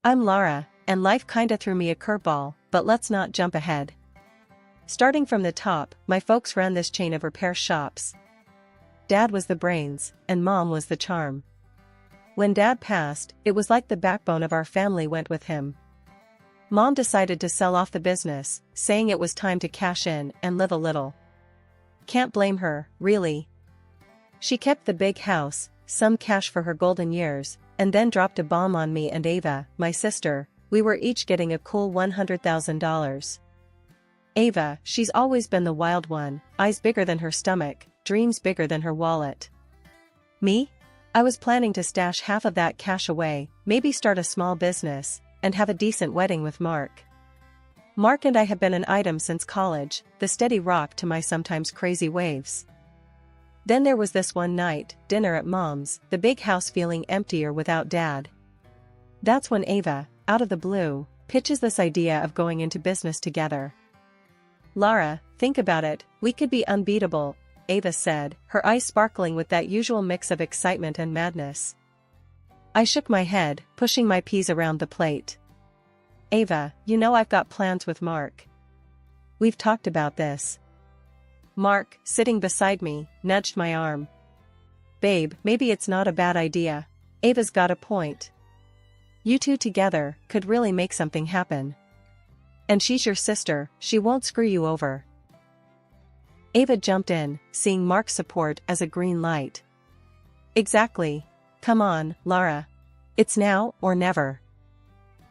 I'm Lara, and life kinda threw me a curveball, but let's not jump ahead. Starting from the top, my folks ran this chain of repair shops. Dad was the brains, and Mom was the charm. When Dad passed, it was like the backbone of our family went with him. Mom decided to sell off the business, saying it was time to cash in and live a little. Can't blame her, really. She kept the big house, some cash for her golden years, and then dropped a bomb on me and Ava, my sister. We were each getting a cool $100,000. Ava, she's always been the wild one, eyes bigger than her stomach, dreams bigger than her wallet. Me? I was planning to stash half of that cash away, maybe start a small business, and have a decent wedding with Mark. Mark and I have been an item since college, the steady rock to my sometimes crazy waves. Then there was this one night, dinner at Mom's, the big house feeling emptier without Dad. That's when Ava, out of the blue, pitches this idea of going into business together. Lara, think about it, we could be unbeatable, Ava said, her eyes sparkling with that usual mix of excitement and madness. I shook my head, pushing my peas around the plate. Ava, you know I've got plans with Mark. We've talked about this. Mark, sitting beside me, nudged my arm. Babe, maybe it's not a bad idea. Ava's got a point. You two together could really make something happen. And she's your sister, she won't screw you over. Ava jumped in, seeing Mark's support as a green light. Exactly. Come on, Lara. It's now or never.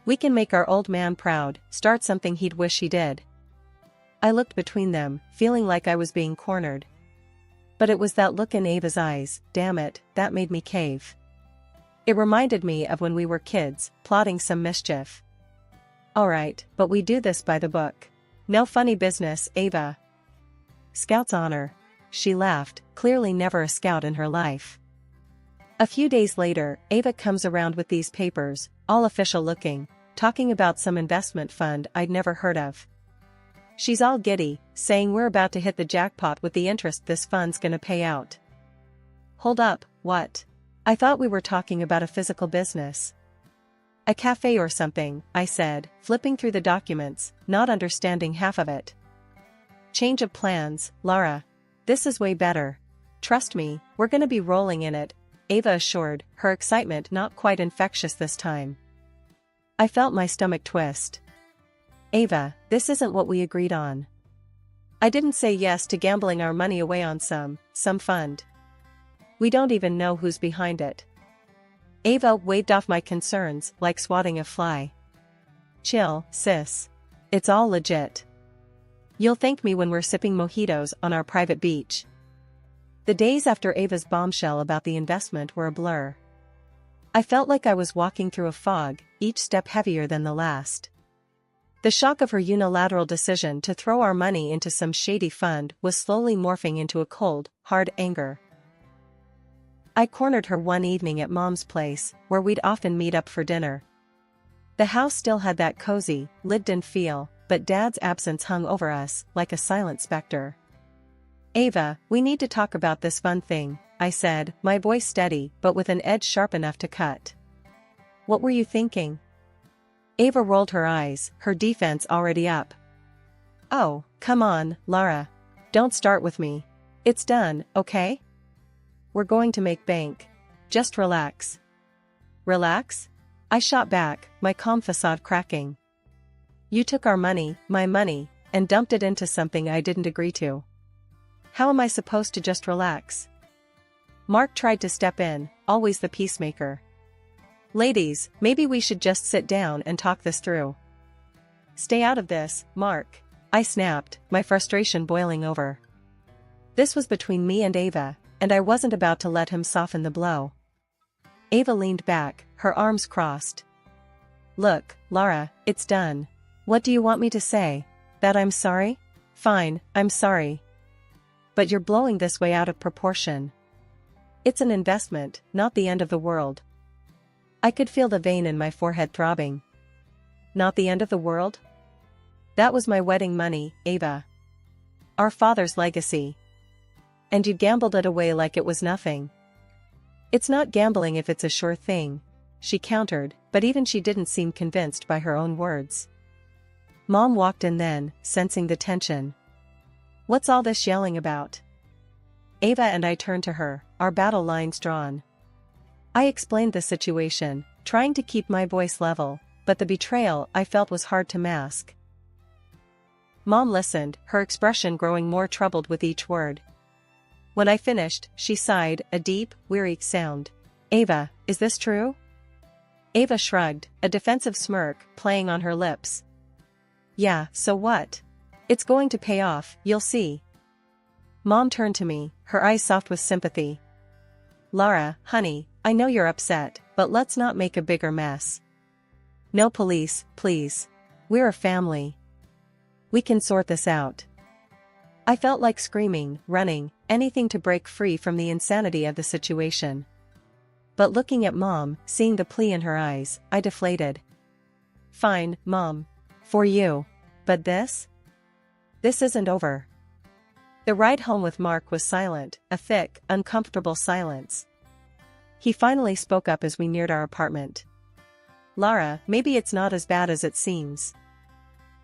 We can make our old man proud, start something he'd wish he did. I looked between them, feeling like I was being cornered. But it was that look in Ava's eyes, damn it, that made me cave. It reminded me of when we were kids, plotting some mischief. Alright, but we do this by the book. No funny business, Ava. Scout's honor. She laughed, clearly never a scout in her life. A few days later, Ava comes around with these papers, all official looking, talking about some investment fund I'd never heard of. She's all giddy, saying we're about to hit the jackpot with the interest this fund's gonna pay out. Hold up, what? I thought we were talking about a physical business. A cafe or something, I said, flipping through the documents, not understanding half of it. Change of plans, Lara. This is way better. Trust me, we're gonna be rolling in it, Ava assured, her excitement not quite infectious this time. I felt my stomach twist. Ava, this isn't what we agreed on. I didn't say yes to gambling our money away on some fund. We don't even know who's behind it. Ava waved off my concerns like swatting a fly. Chill, sis. It's all legit. You'll thank me when we're sipping mojitos on our private beach. The days after Ava's bombshell about the investment were a blur. I felt like I was walking through a fog, each step heavier than the last. The shock of her unilateral decision to throw our money into some shady fund was slowly morphing into a cold, hard anger. I cornered her one evening at Mom's place, where we'd often meet up for dinner. The house still had that cozy, lived-in feel, but Dad's absence hung over us like a silent specter. Ava, we need to talk about this fun thing, I said, my voice steady but with an edge sharp enough to cut. What were you thinking? Ava rolled her eyes, her defense already up. Oh, come on, Lara. Don't start with me. It's done, okay? We're going to make bank. Just relax. Relax? I shot back, my calm facade cracking. You took our money, my money, and dumped it into something I didn't agree to. How am I supposed to just relax? Mark tried to step in, always the peacemaker. Ladies, maybe we should just sit down and talk this through. Stay out of this, Mark, I snapped, my frustration boiling over. This was between me and Ava, and I wasn't about to let him soften the blow. Ava leaned back, her arms crossed. Look, Lara, it's done. What do you want me to say? That I'm sorry? Fine, I'm sorry. But you're blowing this way out of proportion. It's an investment, not the end of the world. I could feel the vein in my forehead throbbing. Not the end of the world? That was my wedding money, Ava. Our father's legacy. And you gambled it away like it was nothing. It's not gambling if it's a sure thing. she countered, but even she didn't seem convinced by her own words. Mom walked in then, sensing the tension. "What's all this yelling about?" Ava and I turned to her, our battle lines drawn. I explained the situation, trying to keep my voice level, but the betrayal I felt was hard to mask. Mom listened, her expression growing more troubled with each word. When I finished, she sighed, a deep, weary sound. "Ava, is this true?" Ava shrugged, a defensive smirk playing on her lips. "Yeah, so what? It's going to pay off, you'll see." Mom turned to me, her eyes soft with sympathy. "Lara, honey, I know you're upset, but let's not make a bigger mess. No police, please. We're a family. We can sort this out." I felt like screaming, running, anything to break free from the insanity of the situation. But looking at Mom, seeing the plea in her eyes, I deflated. "Fine, Mom. For you. But this? This isn't over." The ride home with Mark was silent, a thick, uncomfortable silence. He finally spoke up as we neared our apartment. "Lara, maybe it's not as bad as it seems.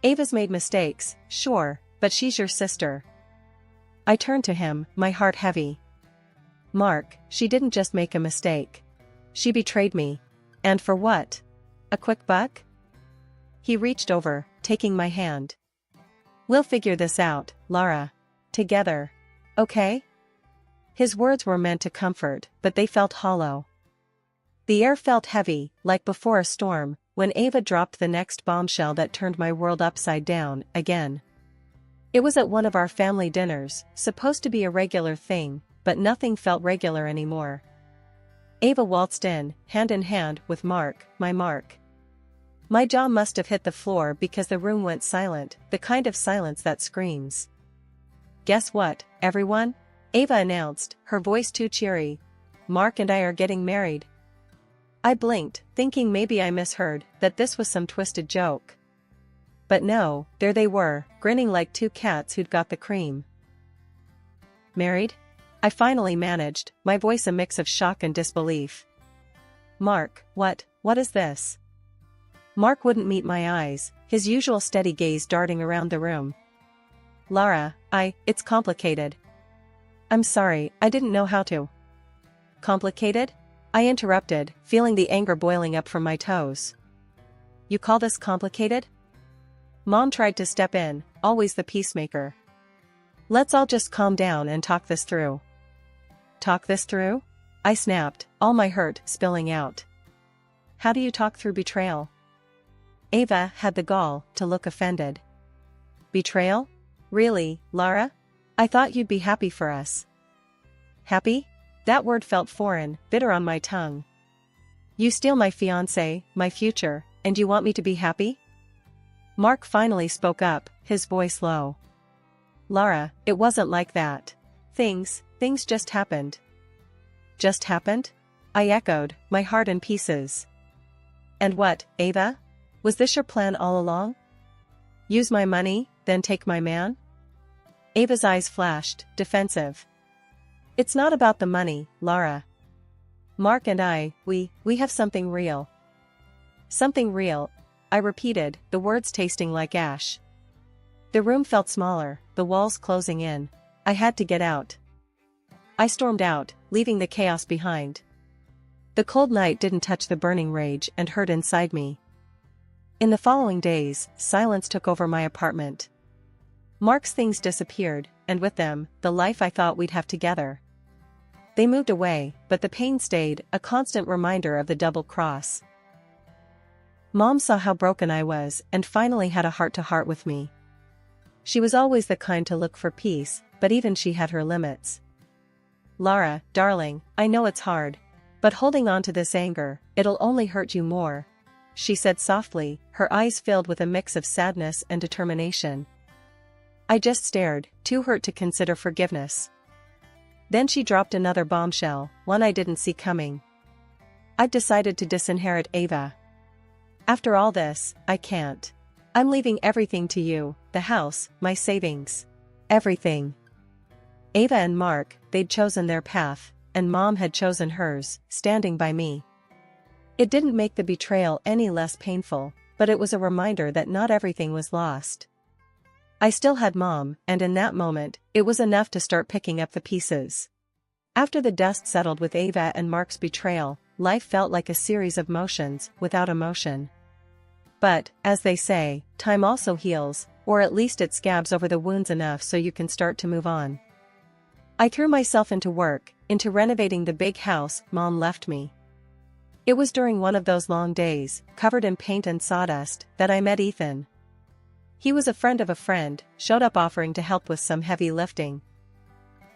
Ava's made mistakes, sure, but she's your sister." I turned to him, my heart heavy. "Mark, she didn't just make a mistake. She betrayed me. And for what? A quick buck?" He reached over, taking my hand. "We'll figure this out, Lara. Together. Okay?" His words were meant to comfort, but they felt hollow. The air felt heavy, like before a storm, when Ava dropped the next bombshell that turned my world upside down, again. It was at one of our family dinners, supposed to be a regular thing, but nothing felt regular anymore. Ava waltzed in hand with Mark, my Mark. My jaw must have hit the floor because the room went silent, the kind of silence that screams. "Guess what, everyone?" Ava announced, her voice too cheery. "Mark and I are getting married." I blinked, thinking maybe I misheard, that this was some twisted joke. But no, there they were, grinning like two cats who'd got the cream. "Married?" I finally managed, my voice a mix of shock and disbelief. "Mark, what is this?" Mark wouldn't meet my eyes, his usual steady gaze darting around the room. "Lara, it's complicated." "I'm sorry, I didn't know how to." "Complicated?" I interrupted, feeling the anger boiling up from my toes. "You call this complicated?" Mom tried to step in, always the peacemaker. "Let's all just calm down and talk this through." "Talk this through?" I snapped, all my hurt spilling out. "How do you talk through betrayal?" Ava had the gall to look offended. "Betrayal? Really, Lara? I thought you'd be happy for us." "Happy?" That word felt foreign, bitter on my tongue. "You steal my fiance, my future, and you want me to be happy?" Mark finally spoke up, his voice low. "Lara, it wasn't like that. Things just happened." "Just happened?" I echoed, my heart in pieces. "And what, Ava? Was this your plan all along? Use my money, then take my man?" Ava's eyes flashed, defensive. "It's not about the money, Lara. Mark and I, we have something real." "Something real," I repeated, the words tasting like ash. The room felt smaller, the walls closing in. I had to get out. I stormed out, leaving the chaos behind. The cold night didn't touch the burning rage and hurt inside me. In the following days, silence took over my apartment. Mark's things disappeared, and with them, the life I thought we'd have together. They moved away, but the pain stayed, a constant reminder of the double cross. Mom saw how broken I was and finally had a heart-to-heart with me. She was always the kind to look for peace, but even she had her limits. "Lara, darling, I know it's hard. But holding on to this anger, it'll only hurt you more," she said softly, her eyes filled with a mix of sadness and determination. I just stared, too hurt to consider forgiveness. Then she dropped another bombshell, one I didn't see coming. "I've decided to disinherit Ava. After all this, I can't. I'm leaving everything to you, the house, my savings. Everything." Ava and Mark, they'd chosen their path, and Mom had chosen hers, standing by me. It didn't make the betrayal any less painful, but it was a reminder that not everything was lost. I still had Mom, and in that moment, it was enough to start picking up the pieces. After the dust settled with Ava and Mark's betrayal, life felt like a series of motions without emotion. But, as they say, time also heals, or at least it scabs over the wounds enough so you can start to move on. I threw myself into work, into renovating the big house Mom left me. It was during one of those long days, covered in paint and sawdust, that I met Ethan. He was a friend of a friend, showed up offering to help with some heavy lifting.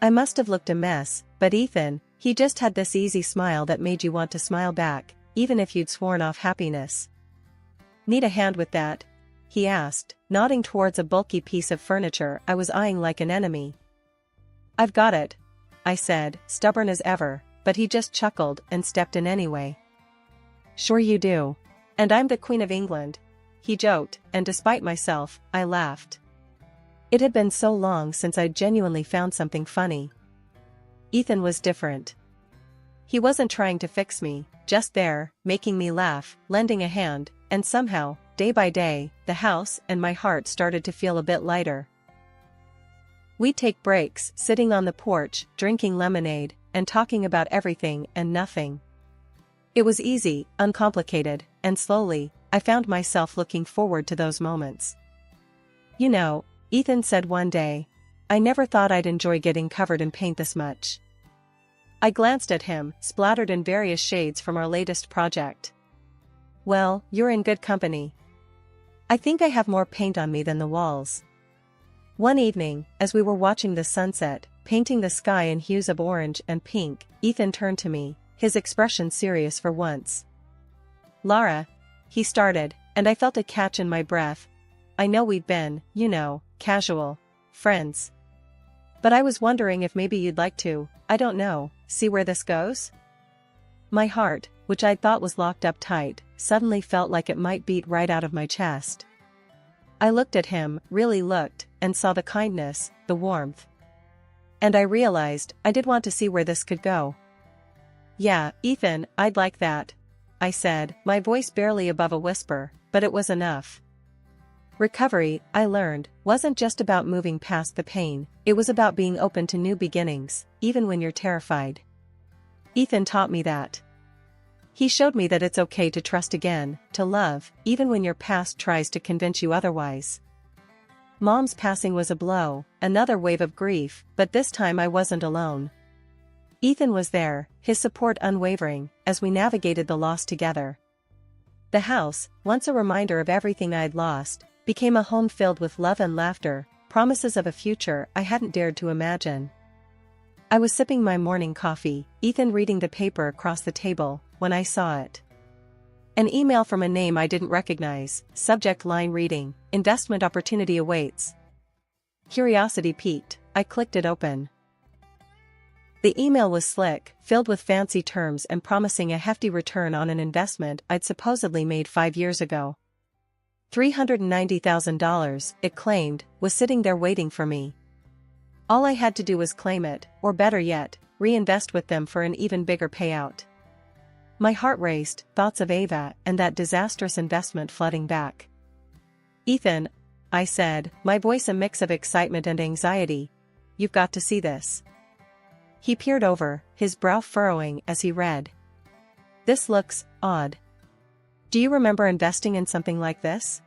I must have looked a mess, but Ethan, he just had this easy smile that made you want to smile back, even if you'd sworn off happiness. "Need a hand with that?" he asked, nodding towards a bulky piece of furniture I was eyeing like an enemy. "I've got it," I said, stubborn as ever, but he just chuckled and stepped in anyway. "Sure you do. And I'm the Queen of England," he joked, and despite myself, I laughed. It had been so long since I'd genuinely found something funny. Ethan was different. He wasn't trying to fix me, just there, making me laugh, lending a hand, and somehow, day by day, the house and my heart started to feel a bit lighter. We'd take breaks, sitting on the porch, drinking lemonade, and talking about everything and nothing. It was easy, uncomplicated, and slowly, I found myself looking forward to those moments. "You know," Ethan said one day, "I never thought I'd enjoy getting covered in paint this much." I glanced at him, splattered in various shades from our latest project. "Well, you're in good company. I think I have more paint on me than the walls." One evening, as we were watching the sunset, painting the sky in hues of orange and pink, Ethan turned to me, his expression serious for once. "Lara," he started, and I felt a catch in my breath. "I know we've been, casual friends. But I was wondering if maybe you'd like to, I don't know, see where this goes?" My heart, which I thought was locked up tight, suddenly felt like it might beat right out of my chest. I looked at him, really looked, and saw the kindness, the warmth. And I realized, I did want to see where this could go. "Yeah, Ethan, I'd like that," I said, my voice barely above a whisper, but it was enough. Recovery, I learned, wasn't just about moving past the pain, it was about being open to new beginnings, even when you're terrified. Ethan taught me that. He showed me that it's okay to trust again, to love, even when your past tries to convince you otherwise. Mom's passing was a blow, another wave of grief, but this time I wasn't alone. Ethan was there, his support unwavering, as we navigated the loss together. The house, once a reminder of everything I'd lost, became a home filled with love and laughter, promises of a future I hadn't dared to imagine. I was sipping my morning coffee, Ethan reading the paper across the table, when I saw it. An email from a name I didn't recognize, subject line reading, "Investment opportunity awaits." Curiosity piqued, I clicked it open. The email was slick, filled with fancy terms and promising a hefty return on an investment I'd supposedly made 5 years ago. $390,000, it claimed, was sitting there waiting for me. All I had to do was claim it, or better yet, reinvest with them for an even bigger payout. My heart raced, thoughts of Ava and that disastrous investment flooding back. "Ethan," I said, my voice a mix of excitement and anxiety, "you've got to see this." He peered over, his brow furrowing as he read. "This looks odd. Do you remember investing in something like this?"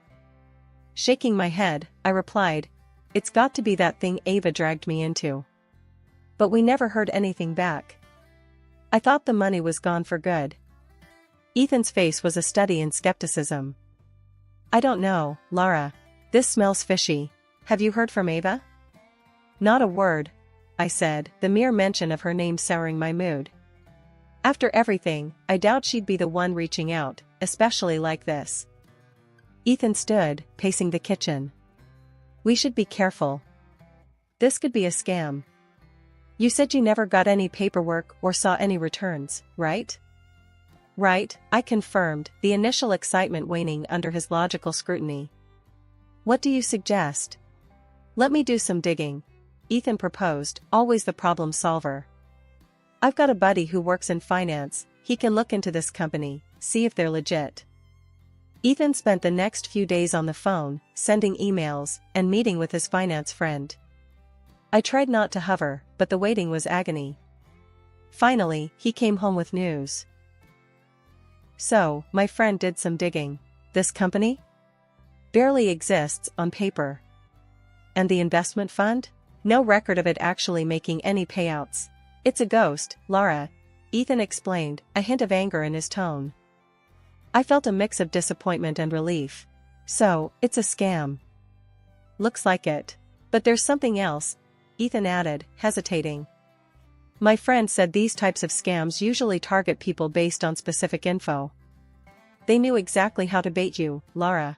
Shaking my head, I replied, "It's got to be that thing Ava dragged me into. But we never heard anything back. I thought the money was gone for good." Ethan's face was a study in skepticism. "I don't know, Lara. This smells fishy. Have you heard from Ava?" "Not a word," I said, the mere mention of her name souring my mood. After everything, I doubt she'd be the one reaching out, especially like this. Ethan stood, pacing the kitchen. "We should be careful. This could be a scam. You said you never got any paperwork or saw any returns, right?" "Right," I confirmed, the initial excitement waning under his logical scrutiny. "What do you suggest?" "Let me do some digging," Ethan proposed, always the problem solver. "I've got a buddy who works in finance, he can look into this company, see if they're legit. Ethan spent the next few days on the phone, sending emails, and meeting with his finance friend. I tried not to hover, but the waiting was agony. Finally, he came home with news. So, my friend did some digging. This company? Barely exists on paper. And the investment fund? No record of it actually making any payouts. It's a ghost, Laura, Ethan explained, a hint of anger in his tone. I felt a mix of disappointment and relief. So, it's a scam. Looks like it. But there's something else, Ethan added, hesitating. My friend said these types of scams usually target people based on specific info. They knew exactly how to bait you, Laura.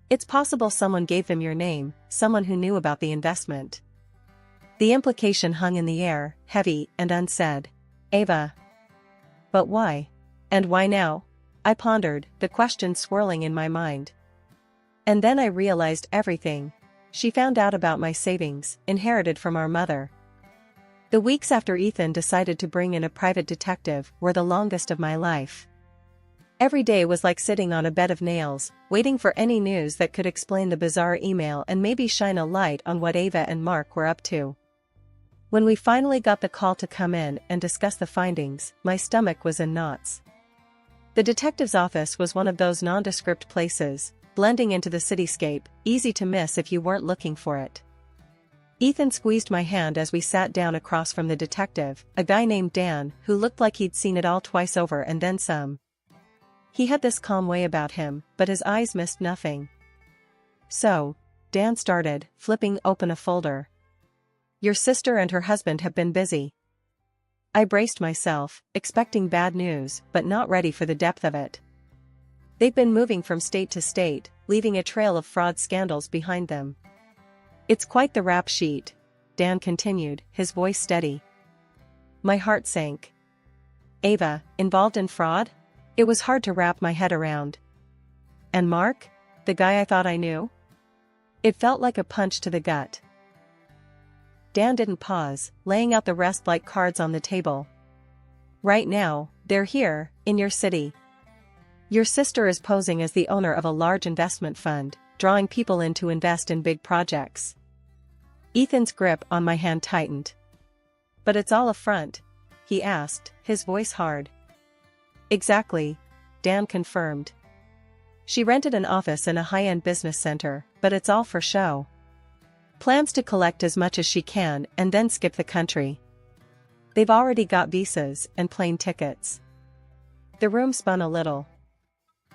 It's possible someone gave them your name, someone who knew about the investment. The implication hung in the air, heavy and unsaid. Ava. But why? And why now? I pondered, the question swirling in my mind. And then I realized everything. She found out about my savings, inherited from our mother. The weeks after Ethan decided to bring in a private detective were the longest of my life. Every day was like sitting on a bed of nails, waiting for any news that could explain the bizarre email and maybe shine a light on what Ava and Mark were up to. When we finally got the call to come in and discuss the findings, my stomach was in knots. The detective's office was one of those nondescript places, blending into the cityscape, easy to miss if you weren't looking for it. Ethan squeezed my hand as we sat down across from the detective, a guy named Dan, who looked like he'd seen it all twice over and then some. He had this calm way about him, but his eyes missed nothing. So, Dan started, flipping open a folder. Your sister and her husband have been busy. I braced myself, expecting bad news, but not ready for the depth of it. They've been moving from state to state, leaving a trail of fraud scandals behind them. It's quite the rap sheet, Dan continued, his voice steady. My heart sank. Ava, involved in fraud? It was hard to wrap my head around. And Mark? The guy I thought I knew? It felt like a punch to the gut. Dan didn't pause, laying out the rest like cards on the table. Right now, they're here, in your city. Your sister is posing as the owner of a large investment fund, drawing people in to invest in big projects. Ethan's grip on my hand tightened. But it's all a front? He asked, his voice hard. Exactly, Dan confirmed. She rented an office in a high-end business center, but it's all for show. Plans to collect as much as she can and then skip the country. They've already got visas and plane tickets. The room spun a little.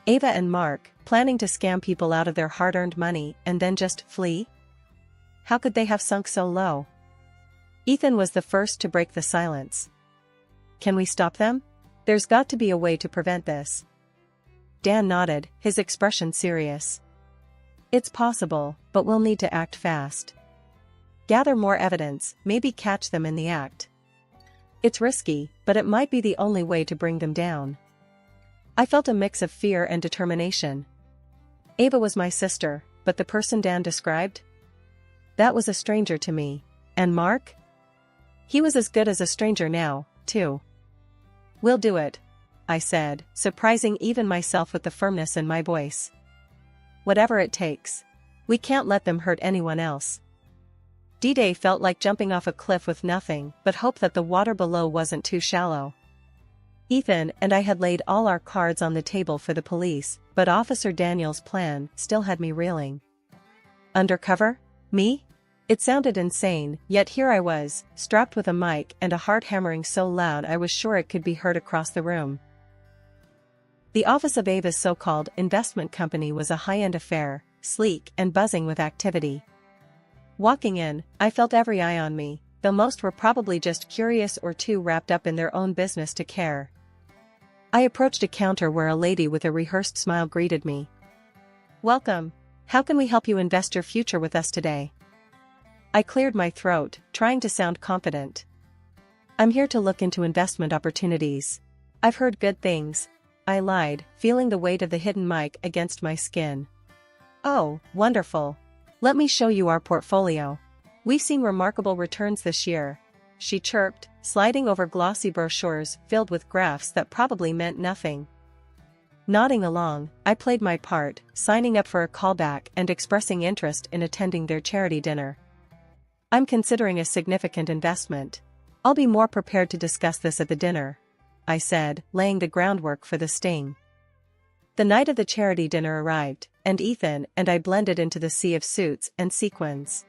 Ava and Mark, planning to scam people out of their hard-earned money and then just flee? How could they have sunk so low? Ethan was the first to break the silence. Can we stop them? There's got to be a way to prevent this. Dan nodded, his expression serious. It's possible, but we'll need to act fast. Gather more evidence, maybe catch them in the act. It's risky, but it might be the only way to bring them down. I felt a mix of fear and determination. Ava was my sister, but the person Dan described? That was a stranger to me. And Mark? He was as good as a stranger now, too. We'll do it, I said, surprising even myself with the firmness in my voice. Whatever it takes. We can't let them hurt anyone else. D-Day felt like jumping off a cliff with nothing but hope that the water below wasn't too shallow. Ethan and I had laid all our cards on the table for the police, but Officer Daniel's plan still had me reeling. Undercover? Me? It sounded insane, yet here I was, strapped with a mic and a heart hammering so loud I was sure it could be heard across the room. The office of Ava's so-called investment company was a high-end affair, sleek and buzzing with activity. Walking in, I felt every eye on me, though most were probably just curious or too wrapped up in their own business to care. I approached a counter where a lady with a rehearsed smile greeted me. Welcome. How can we help you invest your future with us today? I cleared my throat, trying to sound confident. I'm here to look into investment opportunities. I've heard good things, I lied, feeling the weight of the hidden mic against my skin. Oh, wonderful. Let me show you our portfolio. We've seen remarkable returns this year, she chirped, sliding over glossy brochures filled with graphs that probably meant nothing. Nodding along, I played my part, signing up for a callback and expressing interest in attending their charity dinner. I'm considering a significant investment. I'll be more prepared to discuss this at the dinner, I said, laying the groundwork for the sting. The night of the charity dinner arrived, and Ethan and I blended into the sea of suits and sequins.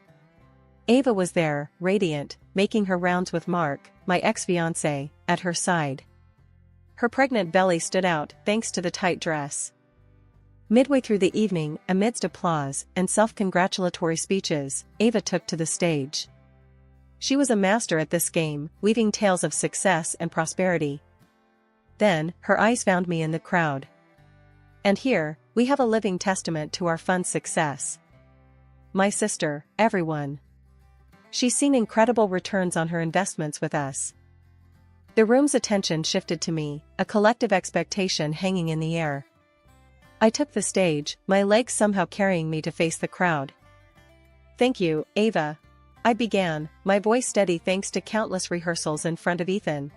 Ava was there, radiant, making her rounds with Mark, my ex-fiance, at her side. Her pregnant belly stood out thanks to the tight dress. Midway through the evening, amidst applause and self-congratulatory speeches, Ava took to the stage. She was a master at this game, weaving tales of success and prosperity. Then, her eyes found me in the crowd. And here, we have a living testament to our fun success. My sister, everyone. She's seen incredible returns on her investments with us. The room's attention shifted to me, a collective expectation hanging in the air. I took the stage, my legs somehow carrying me to face the crowd. Thank you, Ava. I began, my voice steady thanks to countless rehearsals in front of Ethan.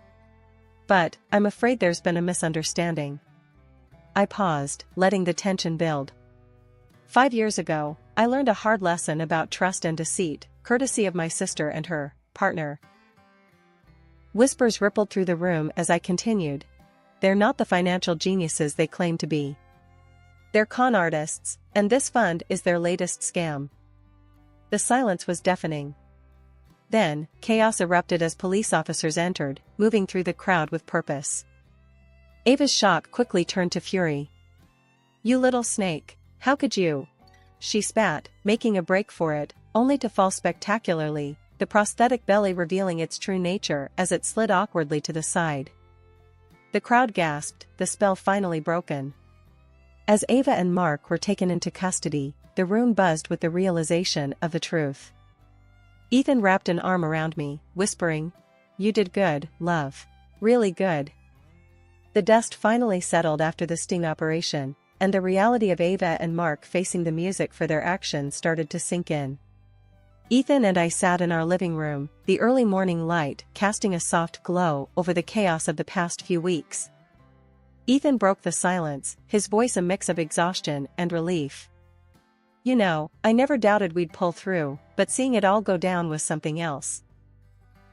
But, I'm afraid there's been a misunderstanding. I paused, letting the tension build. 5 years ago, I learned a hard lesson about trust and deceit, courtesy of my sister and her partner. Whispers rippled through the room as I continued. They're not the financial geniuses they claim to be. They're con artists, and this fund is their latest scam. The silence was deafening. Then, chaos erupted as police officers entered, moving through the crowd with purpose. Ava's shock quickly turned to fury. You little snake, how could you? She spat, making a break for it, only to fall spectacularly, the prosthetic belly revealing its true nature as it slid awkwardly to the side. The crowd gasped, the spell finally broken. As Ava and Mark were taken into custody, the room buzzed with the realization of the truth. Ethan wrapped an arm around me, whispering, "You did good, love. Really good." The dust finally settled after the sting operation, and the reality of Ava and Mark facing the music for their actions started to sink in. Ethan and I sat in our living room, the early morning light casting a soft glow over the chaos of the past few weeks. Ethan broke the silence, his voice a mix of exhaustion and relief. You know, I never doubted we'd pull through, but seeing it all go down was something else.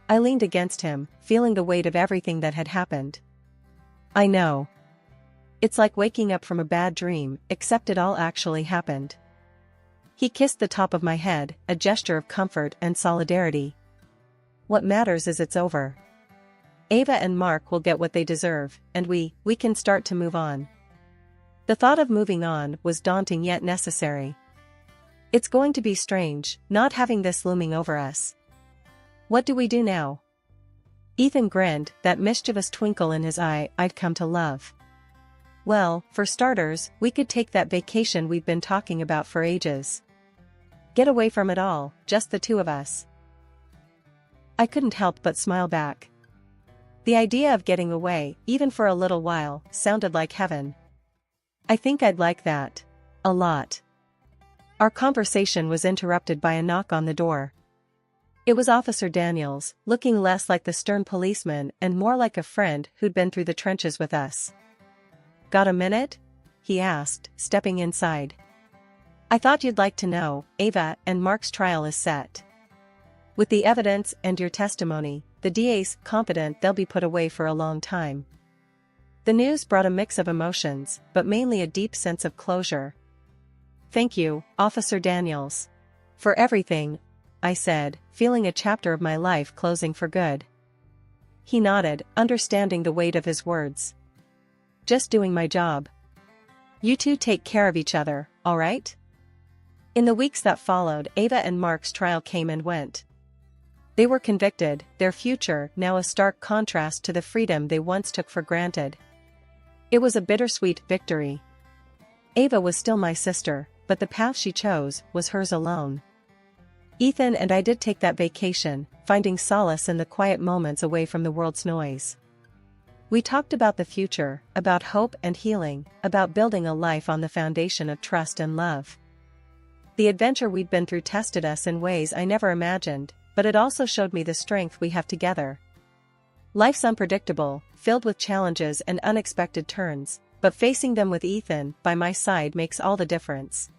I leaned against him, feeling the weight of everything that had happened. I know. It's like waking up from a bad dream, except it all actually happened. He kissed the top of my head, a gesture of comfort and solidarity. What matters is it's over. Ava and Mark will get what they deserve, and we can start to move on. The thought of moving on was daunting yet necessary. It's going to be strange, not having this looming over us. What do we do now? Ethan grinned, that mischievous twinkle in his eye I'd come to love. Well, for starters, we could take that vacation we've been talking about for ages. Get away from it all, just the two of us. I couldn't help but smile back. The idea of getting away, even for a little while, sounded like heaven. I think I'd like that. A lot. Our conversation was interrupted by a knock on the door. It was Officer Daniels, looking less like the stern policeman and more like a friend who'd been through the trenches with us. Got a minute? He asked, stepping inside. I thought you'd like to know, Ava and Mark's trial is set. With the evidence and your testimony, the DA's confident they'll be put away for a long time. The news brought a mix of emotions, but mainly a deep sense of closure. Thank you, Officer Daniels. For everything, I said, feeling a chapter of my life closing for good. He nodded, understanding the weight of his words. Just doing my job. You two take care of each other, all right? In the weeks that followed, Ava and Mark's trial came and went. They were convicted, their future now a stark contrast to the freedom they once took for granted. It was a bittersweet victory. Ava was still my sister, but the path she chose was hers alone. Ethan and I did take that vacation, finding solace in the quiet moments away from the world's noise. We talked about the future, about hope and healing, about building a life on the foundation of trust and love. The adventure we'd been through tested us in ways I never imagined, but it also showed me the strength we have together. Life's unpredictable, filled with challenges and unexpected turns, But facing them with Ethan by my side makes all the difference.